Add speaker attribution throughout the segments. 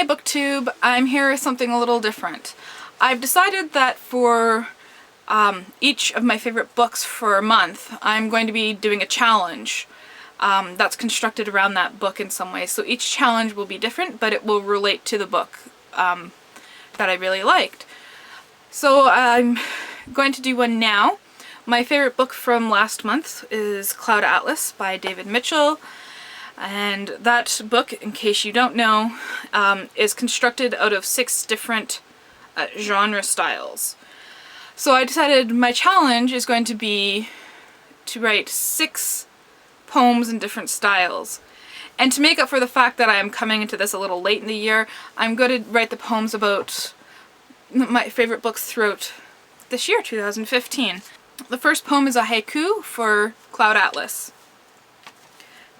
Speaker 1: booktube. I'm here with something a little different. I've decided that for each of my favorite books for a month, I'm going to be doing a challenge that's constructed around that book in some way. So each challenge will be different, but it will relate to the book that I really liked. So I'm going to do one now. My favorite book from last month is Cloud Atlas by David Mitchell. And that book, in case you don't know, is constructed out of 6 different genre styles. So I decided my challenge is going to be to write 6 poems in different styles. And to make up for the fact that I am coming into this a little late in the year, I'm going to write the poems about my favorite books throughout this year, 2015. The first poem is a haiku for Cloud Atlas.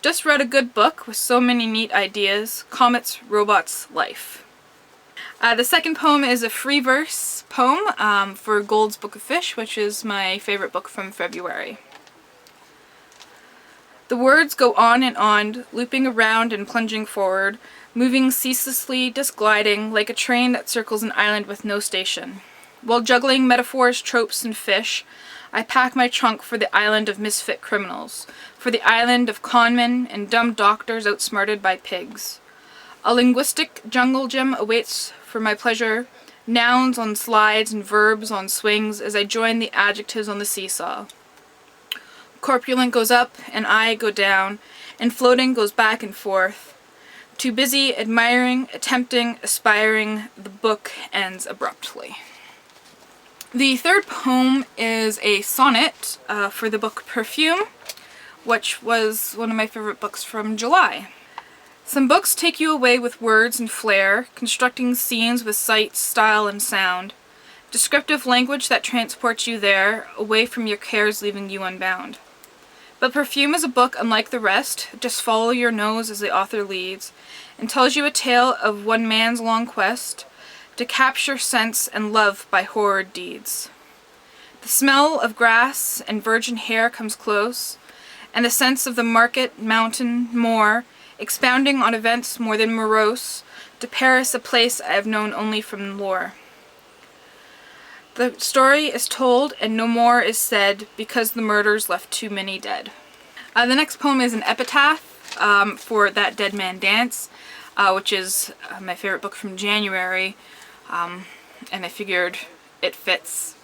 Speaker 1: Just read a good book with so many neat ideas. Comets, robots, life. The second poem is a free verse poem for Gold's Book of Fish, which is my favorite book from February. The words go on, looping around and plunging forward, moving ceaselessly, just gliding, like a train that circles an island with no station. While juggling metaphors, tropes, and fish, I pack my trunk for the island of misfit criminals, for the island of conmen and dumb doctors outsmarted by pigs. A linguistic jungle gym awaits for my pleasure, nouns on slides and verbs on swings as I join the adjectives on the seesaw. Corpulent goes up and I go down, and floating goes back and forth. Too busy admiring, attempting, aspiring, the book ends abruptly. The third poem is a sonnet for the book Perfume, which was one of my favorite books from July. Some books take you away with words and flair, constructing scenes with sight, style, and sound. Descriptive language that transports you there, away from your cares leaving you unbound. But Perfume is a book unlike the rest. Just follow your nose as the author leads, and tells you a tale of one man's long quest to capture sense and love by horrid deeds. The smell of grass and virgin hair comes close, and the sense of the market, mountain, moor, expounding on events more than morose, to Paris, a place I have known only from lore. The story is told and no more is said because the murders left too many dead. The next poem is an epitaph for That Dead Man Dance, which is my favorite book from January. And I figured it fits.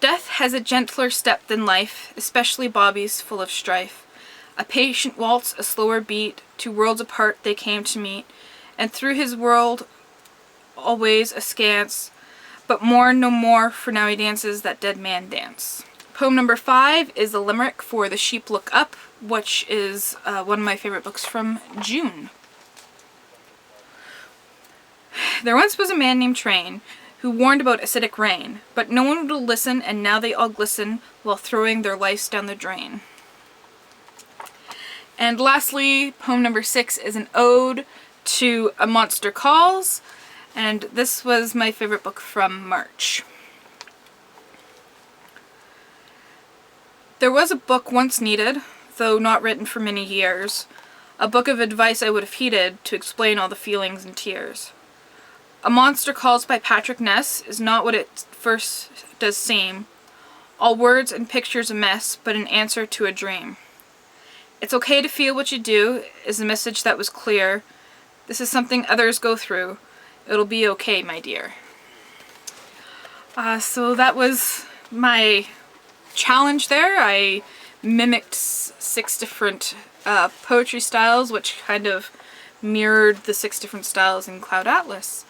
Speaker 1: Death has a gentler step than life, especially Bobby's full of strife. A patient waltz, a slower beat, 2 worlds apart they came to meet, and through his world always askance, but more no more, for now he dances that dead man dance. Poem number 5 is a limerick for The Sheep Look Up, which is one of my favorite books from June. There once was a man named Train, who warned about acidic rain, but no one would listen, and now they all glisten while throwing their lives down the drain. And lastly, poem number 6 is an ode to A Monster Calls, and this was my favorite book from March. There was a book once needed, though not written for many years, a book of advice I would have heeded to explain all the feelings and tears. A Monster Calls by Patrick Ness is not what it first does seem. All words and pictures a mess, but an answer to a dream. It's okay to feel what you do is a message that was clear. This is something others go through. It'll be okay, my dear. So that was my challenge there. I mimicked 6 different poetry styles, which kind of mirrored the 6 different styles in Cloud Atlas.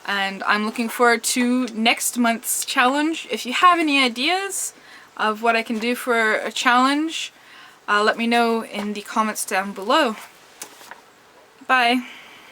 Speaker 1: And I'm looking forward to next month's challenge. If you have any ideas of what I can do for a challenge, let me know in the comments down below. Bye!